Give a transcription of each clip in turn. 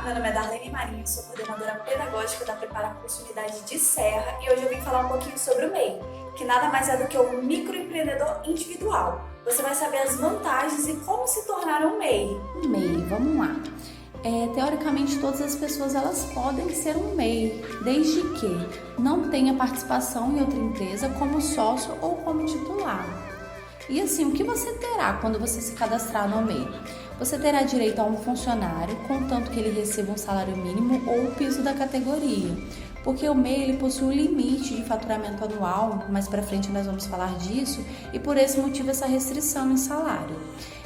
Olá, meu nome é Darlene Marinho, sou coordenadora pedagógica da Prepara Curso Unidade de Serra e hoje eu vim falar um pouquinho sobre o MEI, que nada mais é do que um microempreendedor individual. Você vai saber as vantagens e como se tornar um MEI. Um MEI, vamos lá. Teoricamente, todas as pessoas elas podem ser um MEI, desde que não tenha participação em outra empresa como sócio ou como titular. E assim, o que você terá quando você se cadastrar no MEI? Você terá direito a um funcionário, contanto que ele receba um salário mínimo ou o piso da categoria, porque o MEI ele possui um limite de faturamento anual, mais para frente nós vamos falar disso, e por esse motivo essa restrição no salário.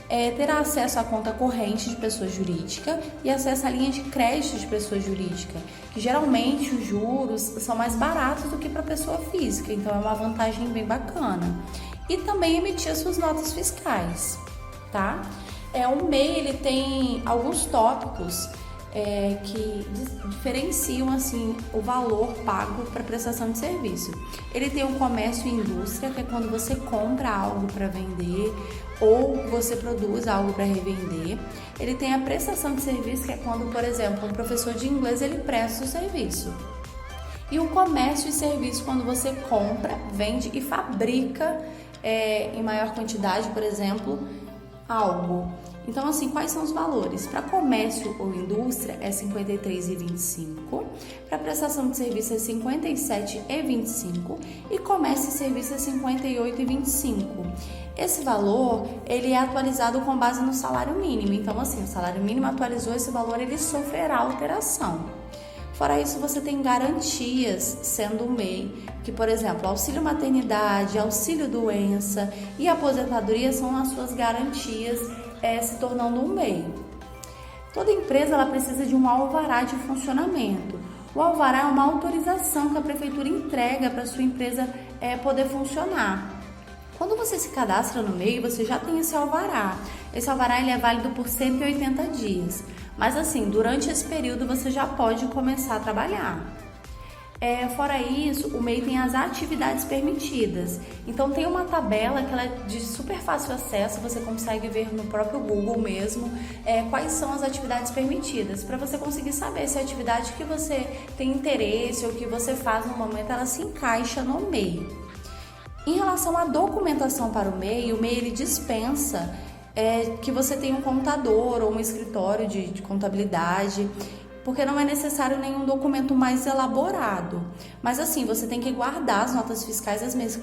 Terá acesso à conta corrente de pessoa jurídica e acesso à linha de crédito de pessoa jurídica, que geralmente os juros são mais baratos do que para pessoa física, então é uma vantagem bem bacana. E também emitir as suas notas fiscais, tá? O MEI ele tem alguns tópicos que diferenciam assim o valor pago para prestação de serviço. Ele tem um comércio e indústria, que é quando você compra algo para vender ou você produz algo para revender. Ele tem a prestação de serviço, que é quando, por exemplo, um professor de inglês ele presta o serviço. E o comércio e serviço, quando você compra, vende e fabrica em maior quantidade, por exemplo, algo. Então, assim, quais são os valores? Para comércio ou indústria é R$ 53,25, para prestação de serviço é R$ 57,25 e comércio e serviço é R$ 58,25. Esse valor, ele é atualizado com base no salário mínimo. Então, assim, o salário mínimo atualizou esse valor, ele sofrerá alteração. Fora isso, você tem garantias sendo o MEI, que, por exemplo, auxílio maternidade, auxílio doença e aposentadoria são as suas garantias se tornando um MEI. Toda empresa ela precisa de um alvará de funcionamento. O alvará é uma autorização que a prefeitura entrega para a sua empresa poder funcionar. Quando você se cadastra no MEI, você já tem esse alvará. Esse alvará ele é válido por 180 dias. Mas assim, durante esse período você já pode começar a trabalhar. Fora isso, o MEI tem as atividades permitidas. Então tem uma tabela que ela é de super fácil acesso, você consegue ver no próprio Google mesmo quais são as atividades permitidas, para você conseguir saber se a atividade que você tem interesse ou que você faz no momento, ela se encaixa no MEI. Em relação à documentação para o MEI ele dispensa que você tenha um contador ou um escritório de contabilidade, porque não é necessário nenhum documento mais elaborado. Mas assim, você tem que guardar as notas fiscais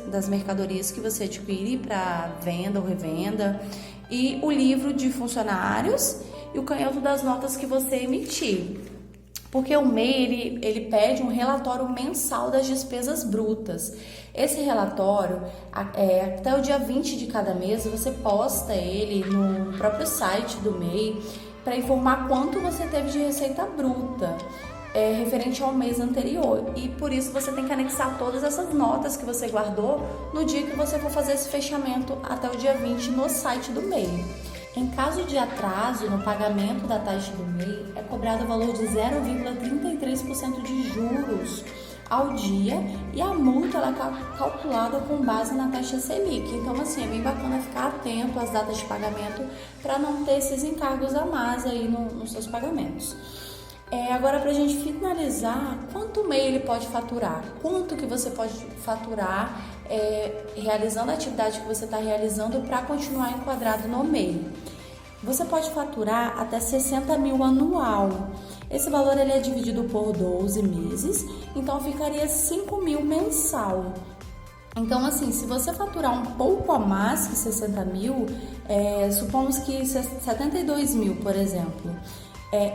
das mercadorias que você adquire para venda ou revenda, e o livro de funcionários e o canhoto das notas que você emitir. Porque o MEI, ele pede um relatório mensal das despesas brutas. Esse relatório, até o dia 20 de cada mês, você posta ele no próprio site do MEI para informar quanto você teve de receita bruta referente ao mês anterior. E por isso você tem que anexar todas essas notas que você guardou no dia que você for fazer esse fechamento até o dia 20 no site do MEI. Em caso de atraso no pagamento da taxa do MEI, é cobrado o valor de 0,33% de juros ao dia e a multa ela é calculada com base na taxa Selic. Então, assim, é bem bacana ficar atento às datas de pagamento para não ter esses encargos a mais aí nos seus pagamentos. Agora, para a gente finalizar, quanto o MEI ele pode faturar? Quanto que você pode faturar realizando a atividade que você está realizando para continuar enquadrado no MEI? Você pode faturar até 60 mil anual. Esse valor ele é dividido por 12 meses, então ficaria 5 mil mensal. Então, assim, se você faturar um pouco a mais que 60 mil, supomos que 72 mil, por exemplo,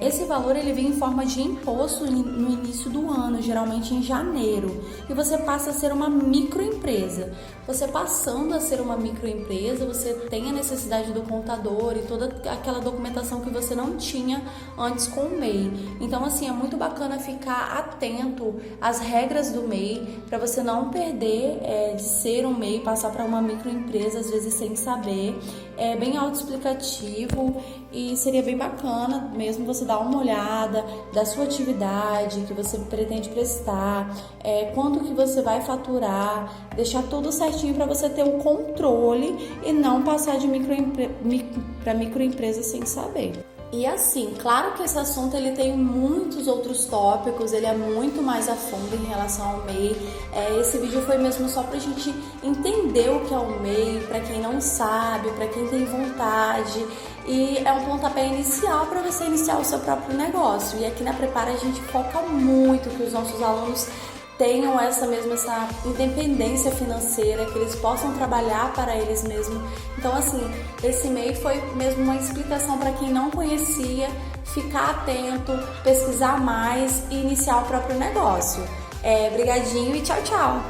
esse valor ele vem em forma de imposto no início do ano, geralmente em janeiro, e você passa a ser uma microempresa. Você passando a ser uma microempresa, você tem a necessidade do contador e toda aquela documentação que você não tinha antes com o MEI. Então, assim, é muito bacana ficar atento às regras do MEI para você não perder de ser um MEI, passar para uma microempresa, às vezes sem saber. É bem autoexplicativo e seria bem bacana mesmo você dar uma olhada da sua atividade que você pretende prestar, quanto que você vai faturar, deixar tudo certinho para você ter um controle e não passar de para microempresa sem saber. E assim, claro que esse assunto ele tem muitos outros tópicos, ele é muito mais a fundo em relação ao MEI. Esse vídeo foi mesmo só pra gente entender o que é o MEI, pra quem não sabe, pra quem tem vontade. E é um pontapé inicial para você iniciar o seu próprio negócio. E aqui na Prepara a gente foca muito que os nossos alunos tenham essa independência financeira, que eles possam trabalhar para eles mesmos. Então, assim, esse MEI foi mesmo uma explicação para quem não conhecia, ficar atento, pesquisar mais e iniciar o próprio negócio. Brigadinho e tchau, tchau!